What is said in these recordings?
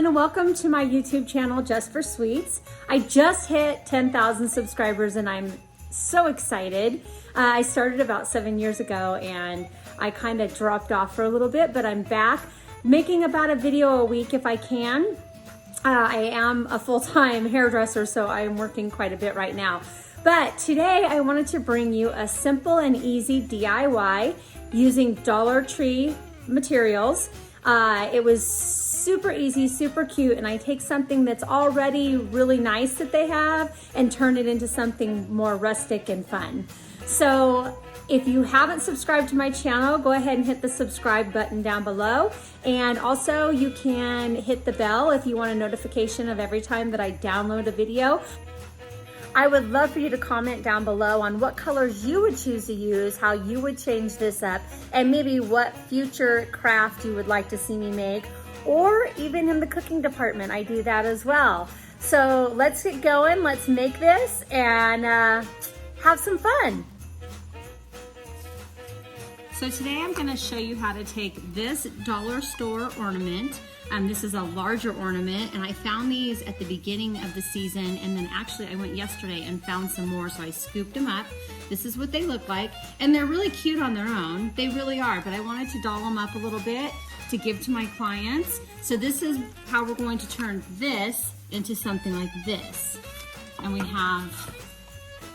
and welcome to my YouTube channel, Just for Sweets. I just hit 10,000 subscribers and I'm so excited. I started about 7 years ago and I kind of dropped off for a little bit, but I'm back making about a video a week if I can. I am a full-time hairdresser, so I am working quite a bit right now. But today I wanted to bring you a simple and easy DIY using Dollar Tree materials. It was super easy, super cute, and I take something that's already really nice that they have and turn it into something more rustic and fun. So if you haven't subscribed to my channel, go ahead and hit the subscribe button down below. And also you can hit the bell if you want a notification of every time that I download a video. I would love for you to comment down below on what colors you would choose to use, how you would change this up, and maybe what future craft you would like to see me make, or even in the cooking department, I do that as well. So let's get going, let's make this and have some fun. So today I'm going to show you how to take this dollar store ornament. This is a larger ornament, and I found these at the beginning of the season, and then actually I went yesterday and found some more, so I scooped them up. This is what they look like, and they're really cute on their own. They really are, but I wanted to doll them up a little bit to give to my clients. So this is how we're going to turn this into something like this. And we have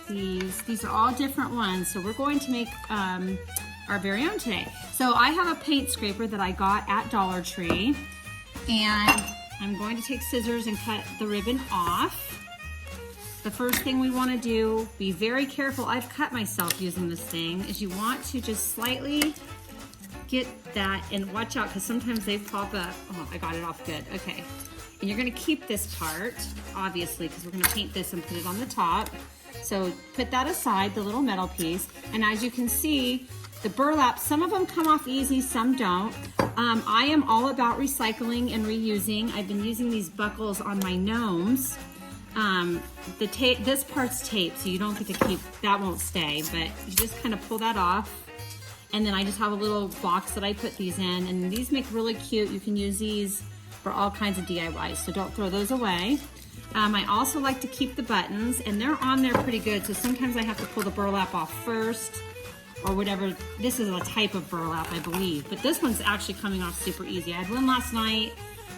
these are all different ones, so we're going to make our very own today. So I have a paint scraper that I got at Dollar Tree, and I'm going to take scissors and cut the ribbon off. The first thing we want to do, be very careful, I've cut myself using this thing, is you want to just slightly get that, and watch out because sometimes they pop up. Oh, I got it off good, okay. And you're going to keep this part, obviously, because we're going to paint this and put it on the top. So put that aside, the little metal piece, and as you can see, the burlap, some of them come off easy, some don't. I am all about recycling and reusing. I've been using these buckles on my gnomes. The tape, this part's tape, so you don't get to keep, that won't stay, but you just kind of pull that off. And then I just have a little box that I put these in, and these make really cute. You can use these for all kinds of DIYs, so don't throw those away. I also like to keep the buttons, and they're on there pretty good, so sometimes I have to pull the burlap off first, or whatever. This is a type of burlap, I believe, but this one's actually coming off super easy. I had one last night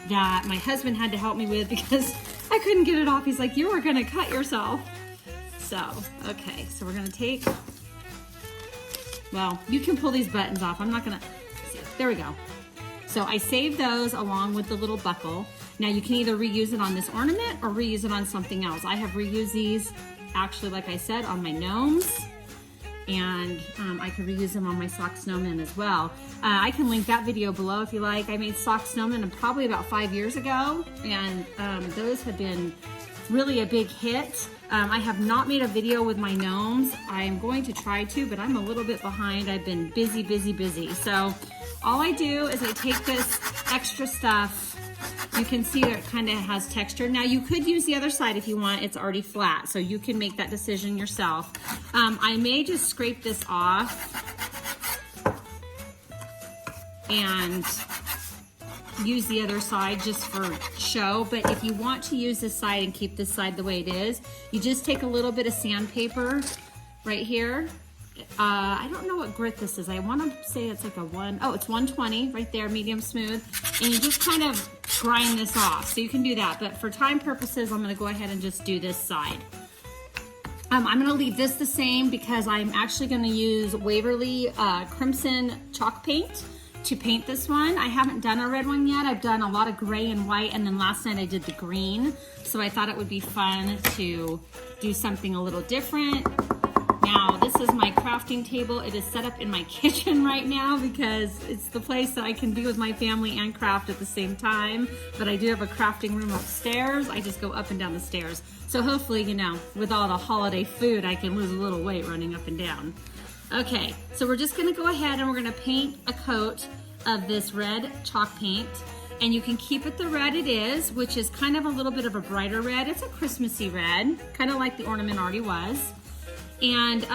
that my husband had to help me with because I couldn't get it off. He's like, you were gonna cut yourself. So, okay, so we're gonna take, well, you can pull these buttons off. I'm not gonna, see, there we go. So I saved those along with the little buckle. Now you can either reuse it on this ornament or reuse it on something else. I have reused these, actually, like I said, on my gnomes. And I could reuse them on my sock snowmen as well. I can link that video below if you like. I made sock snowmen probably about 5 years ago, and those have been really a big hit. I have not made a video with my gnomes. I'm going to try to, but I'm a little bit behind. I've been busy. So all I do is I take this extra stuff. You can see that it kind of has texture. Now you could use the other side if you want. It's already flat, so you can make that decision yourself. I may just scrape this off and use the other side just for show, but if you want to use this side and keep this side the way it is, you just take a little bit of sandpaper right here. I don't know what grit this is. I want to say it's like it's 120 right there, medium smooth, and you just kind of grind this off. So you can do that, but for time purposes, I'm going to go ahead and just do this side. I'm going to leave this the same because I'm actually going to use Waverly Crimson chalk paint to paint this one. I haven't done a red one yet. I've done a lot of gray and white, and then last night I did the green. So I thought it would be fun to do something a little different. Now, this is my crafting table. It is set up in my kitchen right now because it's the place that I can be with my family and craft at the same time. But I do have a crafting room upstairs. I just go up and down the stairs. So hopefully, you know, with all the holiday food, I can lose a little weight running up and down. Okay, so we're just gonna go ahead and we're gonna paint a coat of this red chalk paint. And you can keep it the red it is, which is kind of a little bit of a brighter red. It's a Christmassy red, kind of like the ornament already was. And,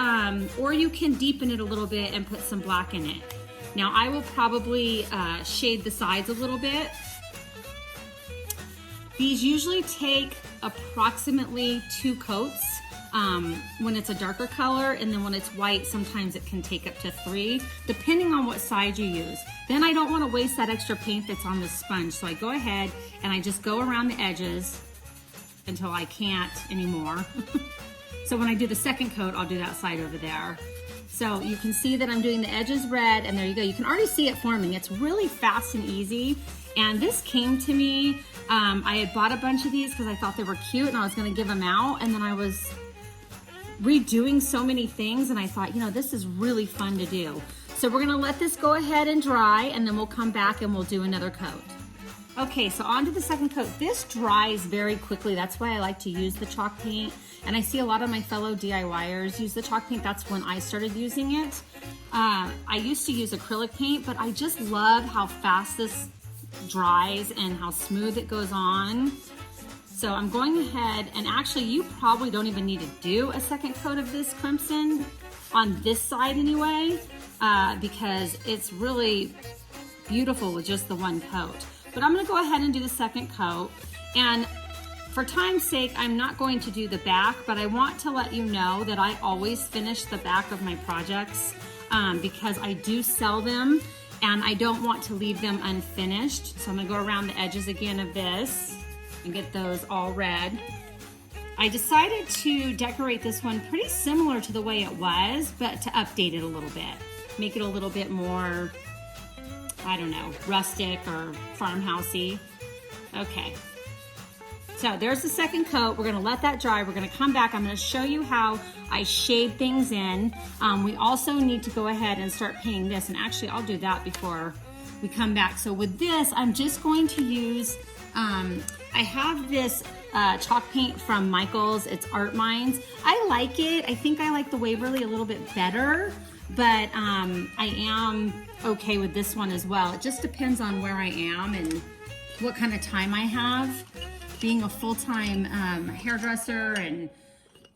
or you can deepen it a little bit and put some black in it. Now I will probably shade the sides a little bit. These usually take approximately 2 coats when it's a darker color, and then when it's white, sometimes it can take up to 3, depending on what side you use. Then I don't want to waste that extra paint that's on the sponge, so I go ahead and I just go around the edges until I can't anymore. So when I do the second coat, I'll do that side over there. So you can see that I'm doing the edges red, and there you go. You can already see it forming. It's really fast and easy. And this came to me, I had bought a bunch of these because I thought they were cute and I was gonna give them out. And then I was redoing so many things and I thought, you know, this is really fun to do. So we're gonna let this go ahead and dry, and then we'll come back and we'll do another coat. Okay, so on to the second coat. This dries very quickly. That's why I like to use the chalk paint. And I see a lot of my fellow DIYers use the chalk paint. That's when I started using it. I used to use acrylic paint, but I just love how fast this dries and how smooth it goes on. So I'm going ahead, and actually you probably don't even need to do a second coat of this crimson on this side anyway, because it's really beautiful with just the one coat. But I'm gonna go ahead and do the second coat. And for time's sake, I'm not going to do the back, but I want to let you know that I always finish the back of my projects because I do sell them and I don't want to leave them unfinished. So I'm gonna go around the edges again of this and get those all red. I decided to decorate this one pretty similar to the way it was, but to update it a little bit. Make it a little bit more, I don't know, rustic or farmhousey. Okay. So there's the second coat. We're gonna let that dry. We're gonna come back. I'm gonna show you how I shade things in. We also need to go ahead and start painting this, and actually I'll do that before we come back. So with this, I'm just going to use, I have this chalk paint from Michael's. It's Art Minds. I like it. I think I like the Waverly a little bit better, but I am okay with this one as well. It just depends on where I am and what kind of time I have. Being a full-time hairdresser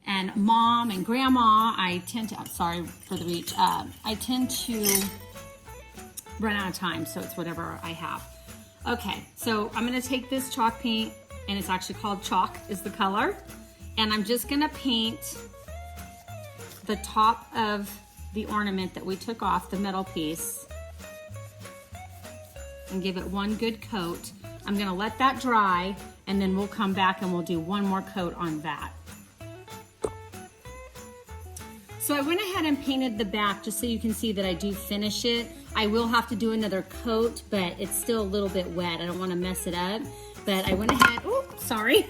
and mom and grandma, I tend to, I'm sorry for the reach, I tend to run out of time, so it's whatever I have. Okay, so I'm gonna take this chalk paint, and it's actually called Chalk is the color, and I'm just gonna paint the top of the ornament that we took off, the metal piece, and give it one good coat. I'm gonna let that dry, and then we'll come back and we'll do one more coat on that. So I went ahead and painted the back just so you can see that I do finish it. I will have to do another coat, but it's still a little bit wet. I don't wanna mess it up, but I went ahead, oh, sorry.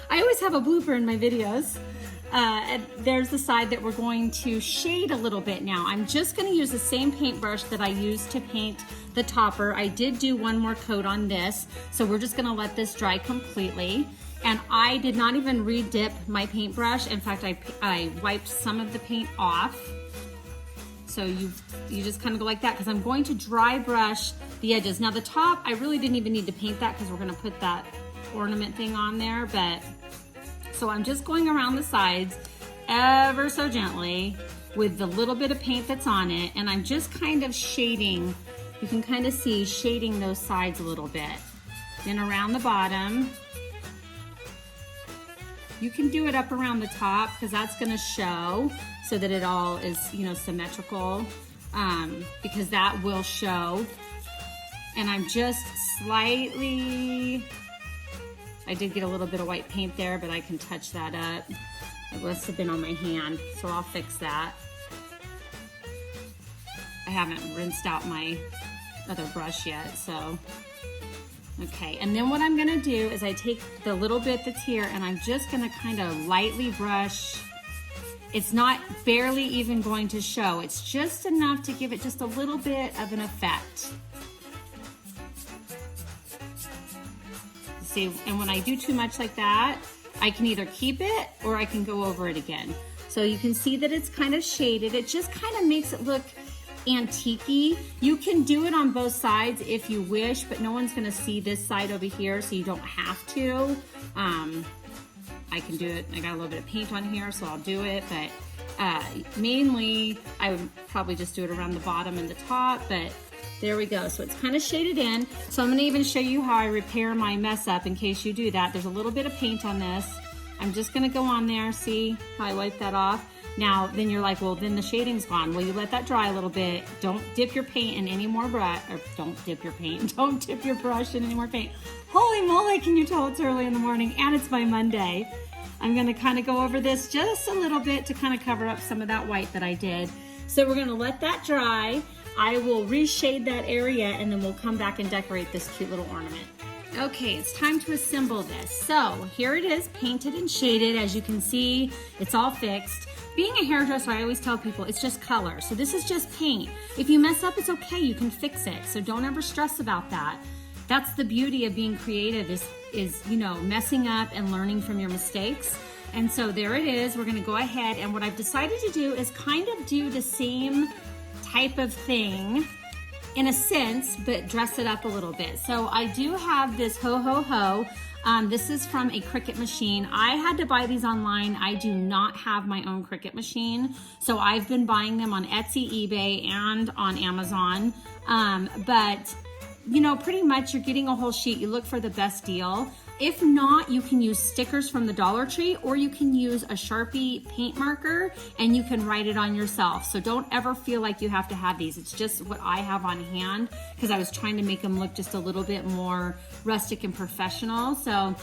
I always have a blooper in my videos. And there's the side that we're going to shade a little bit now. I'm just gonna use the same paintbrush that I used to paint the topper. I did do one more coat on this, so we're just gonna let this dry completely. And I did not even re-dip my paintbrush. In fact, I wiped some of the paint off. So you just kind of go like that, because I'm going to dry brush the edges. Now the top, I really didn't even need to paint that because we're gonna put that ornament thing on there, but so I'm just going around the sides ever so gently with the little bit of paint that's on it, and I'm just kind of shading, you can kind of see shading those sides a little bit. Then around the bottom. You can do it up around the top because that's gonna show so that it all is, you know, symmetrical, because that will show. And I'm just slightly, I did get a little bit of white paint there, but I can touch that up. It must have been on my hand, so I'll fix that. I haven't rinsed out my other brush yet, so. Okay, and then what I'm gonna do is I take the little bit that's here and I'm just gonna kind of lightly brush. It's not barely even going to show. It's just enough to give it just a little bit of an effect. See, and when I do too much like that, I can either keep it or I can go over it again. So you can see that it's kind of shaded. It just kind of makes it look antique-y. You can do it on both sides if you wish, but no one's gonna see this side over here, so you don't have to. I can do it. I got a little bit of paint on here, so I'll do it, but mainly I would probably just do it around the bottom and the top, but There we go. So it's kind of shaded in. So I'm going to even show you how I repair my mess up in case you do that. There's a little bit of paint on this. I'm just going to go on there. See how I wipe that off? Now, then you're like, well, then the shading's gone. Well, you let that dry a little bit. Don't dip your paint in any more brush, or don't dip your paint. Don't dip your brush in any more paint. Holy moly, can you tell it's early in the morning and it's my Monday. I'm going to kind of go over this just a little bit to kind of cover up some of that white that I did. So we're going to let that dry. I will reshade that area and then we'll come back and decorate this cute little ornament. Okay, it's time to assemble this. So here it is, painted and shaded. As you can see, it's all fixed. Being a hairdresser, I always tell people it's just color. So this is just paint. If you mess up, it's okay, you can fix it. So don't ever stress about that. That's the beauty of being creative is you know, messing up and learning from your mistakes. And so there it is. We're gonna go ahead, and what I've decided to do is kind of do the same type of thing in a sense, but dress it up a little bit. So I do have this ho ho ho. This is from a Cricut machine. I had to buy these online. I do not have my own Cricut machine. So I've been buying them on Etsy, eBay, and on Amazon. But you know, pretty much you're getting a whole sheet. You look for the best deal. If not, you can use stickers from the Dollar Tree, or you can use a Sharpie paint marker and you can write it on yourself. So don't ever feel like you have to have these. It's just what I have on hand because I was trying to make them look just a little bit more rustic and professional. So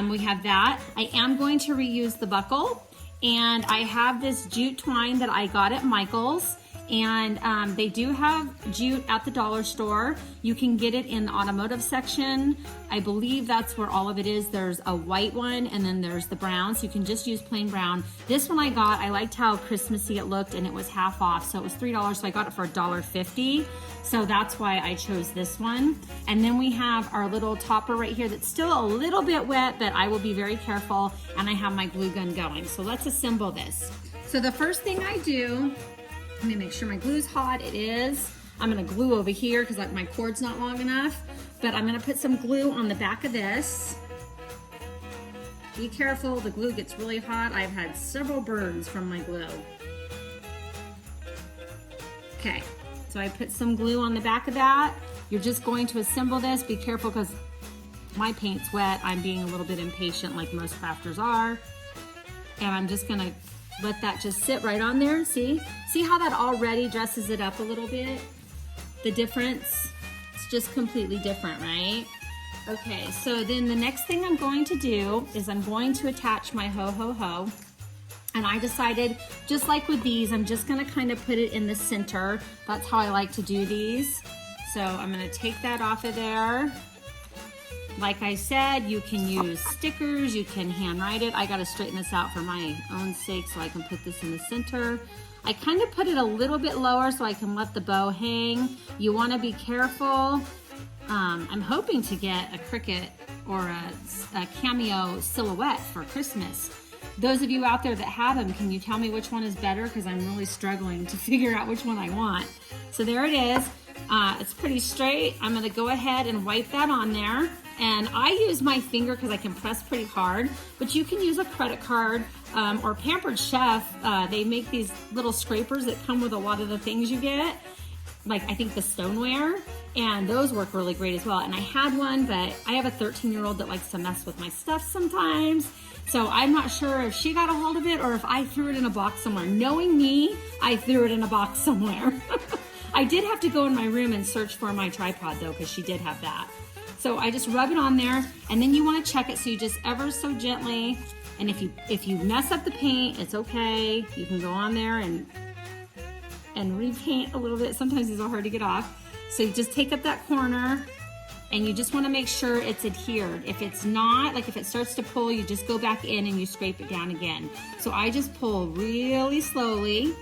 we have that. I am going to reuse the buckle, and I have this jute twine that I got at Michael's. And they do have jute at the dollar store. You can get it in the automotive section. I believe that's where all of it is. There's a white one and then there's the brown. So you can just use plain brown. This one I got, I liked how Christmassy it looked, and it was half off. So it was $3, so I got it for $1.50. So that's why I chose this one. And then we have our little topper right here that's still a little bit wet, but I will be very careful, and I have my glue gun going. So let's assemble this. So the first thing I do, let me make sure my glue's hot. It is. I'm gonna glue over here because like my cord's not long enough, but I'm gonna put some glue on the back of this. Be careful, the glue gets really hot. I've had several burns from my glue. Okay, so I put some glue on the back of that. You're just going to assemble this. Be careful because my paint's wet. I'm being a little bit impatient like most crafters are. And I'm just gonna let that just sit right on there. See how that already dresses it up a little bit? The difference, it's just completely different, right? Okay, so then the next thing I'm going to do is I'm going to attach my ho ho ho. And I decided, just like with these, I'm just gonna kind of put it in the center. That's how I like to do these. So I'm gonna take that off of there. Like I said, you can use stickers, you can handwrite it. I gotta straighten this out for my own sake so I can put this in the center. I kind of put it a little bit lower so I can let the bow hang. You wanna be careful. I'm hoping to get a Cricut or a cameo silhouette for Christmas. Those of you out there that have them, can you tell me which one is better? Because I'm really struggling to figure out which one I want. So there it is. It's pretty straight. I'm gonna go ahead and wipe that on there. And I use my finger because I can press pretty hard, but you can use a credit card or Pampered Chef. They make these little scrapers that come with a lot of the things you get, like I think the stoneware, and those work really great as well. And I had one, but I have a 13-year-old that likes to mess with my stuff sometimes. So I'm not sure if she got a hold of it or if I threw it in a box somewhere. Knowing me, I threw it in a box somewhere. I did have to go in my room and search for my tripod though, because she did have that. So I just rub it on there, and then you want to check it, so you just ever so gently, and if you mess up the paint, it's okay. You can go on there and repaint a little bit. Sometimes these are hard to get off. So you just take up that corner, and you just want to make sure it's adhered. If it's not, like if it starts to pull, you just go back in and you scrape it down again. So I just pull really slowly.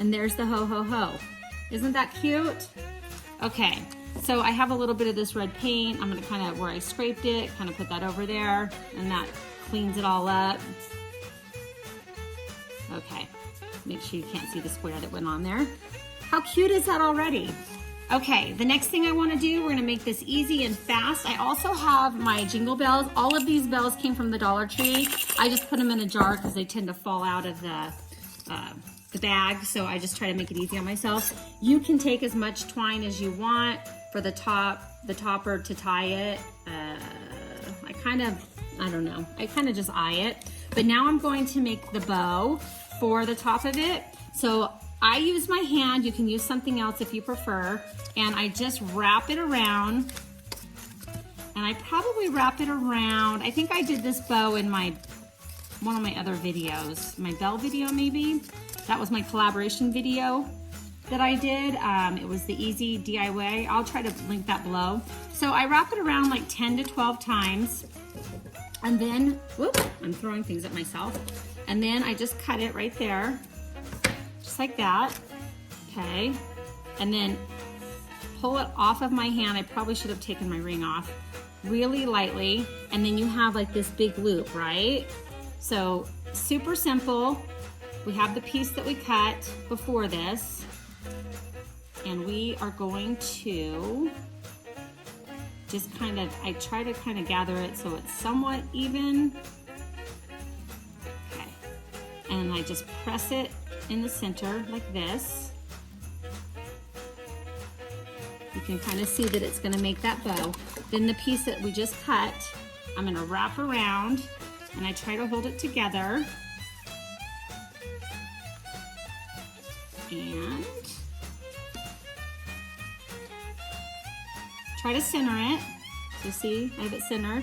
And there's the ho ho ho. Isn't that cute? Okay, so I have a little bit of this red paint. I'm gonna kind of, where I scraped it, kind of put that over there, and that cleans it all up. Okay, make sure you can't see the square that went on there. How cute is that already? Okay, the next thing I wanna do, we're gonna make this easy and fast. I also have my jingle bells. All of these bells came from the Dollar Tree. I just put them in a jar because they tend to fall out of the the bag, so I just try to make it easy on myself. You can take as much twine as you want for the topper to tie it. I don't know. I kind of just eye it. But now I'm going to make the bow for the top of it. So I use my hand. You can use something else if you prefer. And I just wrap it around. And I probably wrap it around. I think I did this bow in one of my other videos. My bell video maybe. That was my collaboration video that I did. It was the easy DIY. I'll try to link that below. So I wrap it around like 10 to 12 times. And then, whoops, I'm throwing things at myself. And then I just cut it right there, just like that, okay? And then pull it off of my hand. I probably should have taken my ring off really lightly. And then you have like this big loop, right? So super simple. We have the piece that we cut before this. And we are going to just I try to kind of gather it so it's somewhat even. Okay. And I just press it in the center like this. You can kind of see that it's going to make that bow. Then the piece that we just cut, I'm going to wrap around and I try to hold it together. And try to center it. So see, I have it centered.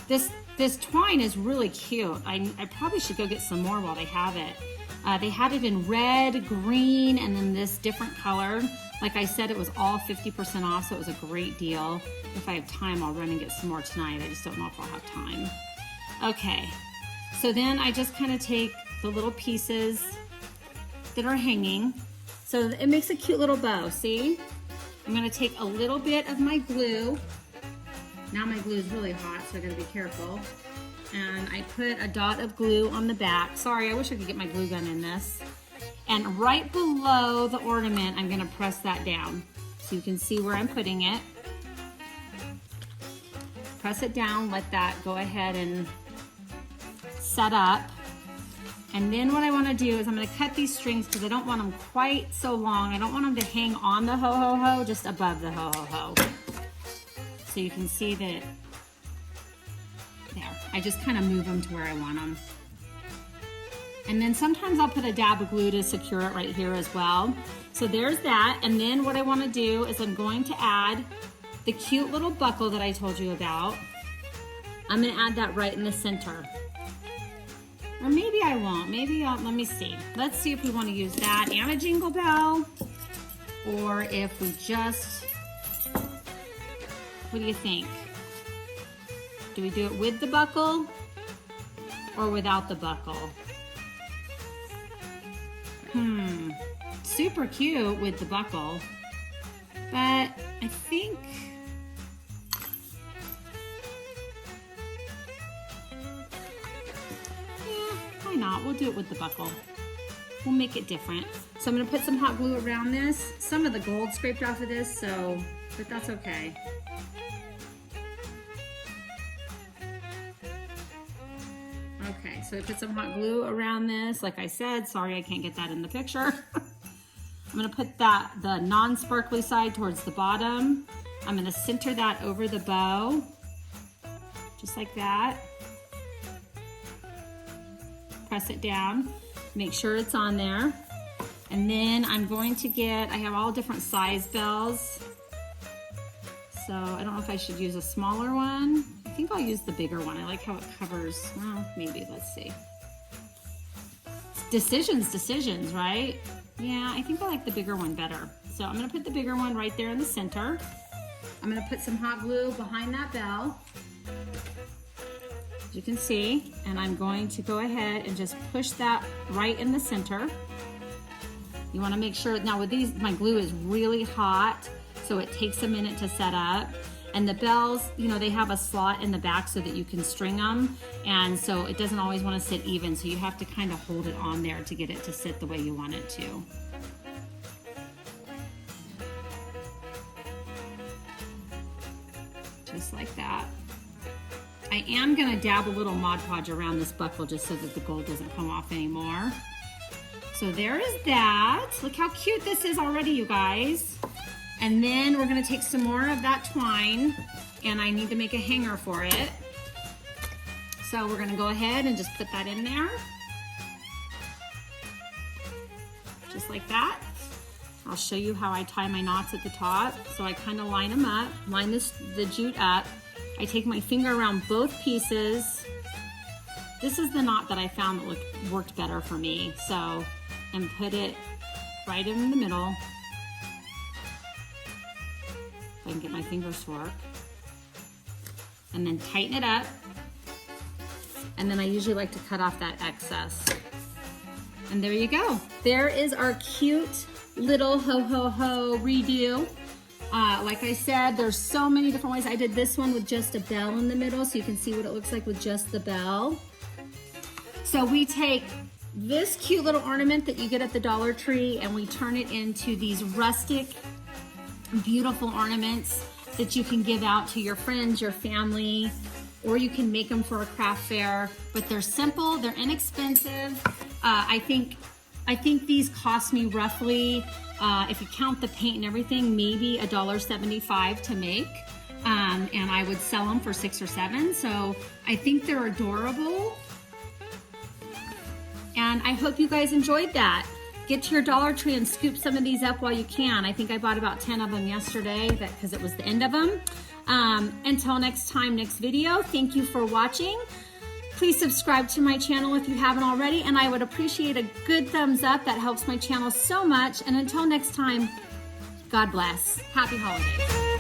This twine is really cute. I probably should go get some more while they have it. They had it in red, green, and then this different color. Like I said, it was all 50% off, so it was a great deal. If I have time, I'll run and get some more tonight. I just don't know if I'll have time. Okay, so then I just kind of take the little pieces that are hanging. So it makes a cute little bow, see? I'm gonna take a little bit of my glue. Now my glue is really hot, so I gotta be careful. And I put a dot of glue on the back. Sorry, I wish I could get my glue gun in this. And right below the ornament, I'm gonna press that down so you can see where I'm putting it. Press it down, let that go ahead and set up. And then what I want to do is I'm going to cut these strings because I don't want them quite so long. I don't want them to hang on the ho-ho-ho, just above the ho-ho-ho. So you can see that, there. I just kind of move them to where I want them. And then sometimes I'll put a dab of glue to secure it right here as well. So there's that. And then what I want to do is I'm going to add the cute little buckle that I told you about. I'm going to add that right in the center. Or maybe I won't. Maybe I'll, let me see. Let's see if we want to use that and a jingle bell, or if we just, what do you think? Do we do it with the buckle or without the buckle? Super cute with the buckle, but I think, not. We'll do it with the buckle. We'll make it different. So I'm going to put some hot glue around this. Some of the gold scraped off of this, but that's okay. Okay, so I put some hot glue around this. Like I said, sorry I can't get that in the picture. I'm going to put the non-sparkly side towards the bottom. I'm going to center that over the bow, just like that. Press it down, make sure it's on there. And then I'm going to get, I have all different size bells. So I don't know if I should use a smaller one. I think I'll use the bigger one. I like how it covers, well, maybe, let's see. Decisions, right? Yeah, I think I like the bigger one better. So I'm gonna put the bigger one right there in the center. I'm gonna put some hot glue behind that bell, as you can see, and I'm going to go ahead and just push that right in the center. You wanna make sure, now with these, my glue is really hot, so it takes a minute to set up. And the bells, you know, they have a slot in the back so that you can string them. And so it doesn't always want to sit even. So you have to kind of hold it on there to get it to sit the way you want it to. Just like that. I am going to dab a little Mod Podge around this buckle just so that the gold doesn't come off anymore. So there is that. Look how cute this is already, you guys. And then we're gonna take some more of that twine, and I need to make a hanger for it. So we're gonna go ahead and just put that in there. Just like that. I'll show you how I tie my knots at the top. So I kind of line them up, line the jute up. I take my finger around both pieces. This is the knot that I found that worked better for me. So, and put it right in the middle. If I can get my fingers to work. And then tighten it up. And then I usually like to cut off that excess. And there you go. There is our cute little ho-ho-ho redo. Like I said, there's so many different ways. I did this one with just a bell in the middle, so you can see what it looks like with just the bell. So we take this cute little ornament that you get at the Dollar Tree and we turn it into these rustic, beautiful ornaments that you can give out to your friends, your family, or you can make them for a craft fair. But they're simple, they're inexpensive. I think these cost me roughly, if you count the paint and everything, maybe $1.75 to make. And I would sell them for $6 or $7. So I think they're adorable. And I hope you guys enjoyed that. Get to your Dollar Tree and scoop some of these up while you can. I think I bought about 10 of them yesterday because it was the end of them. Until next time, next video, thank you for watching. Please subscribe to my channel if you haven't already, and I would appreciate a good thumbs up. That helps my channel so much. And until next time, God bless. Happy holidays.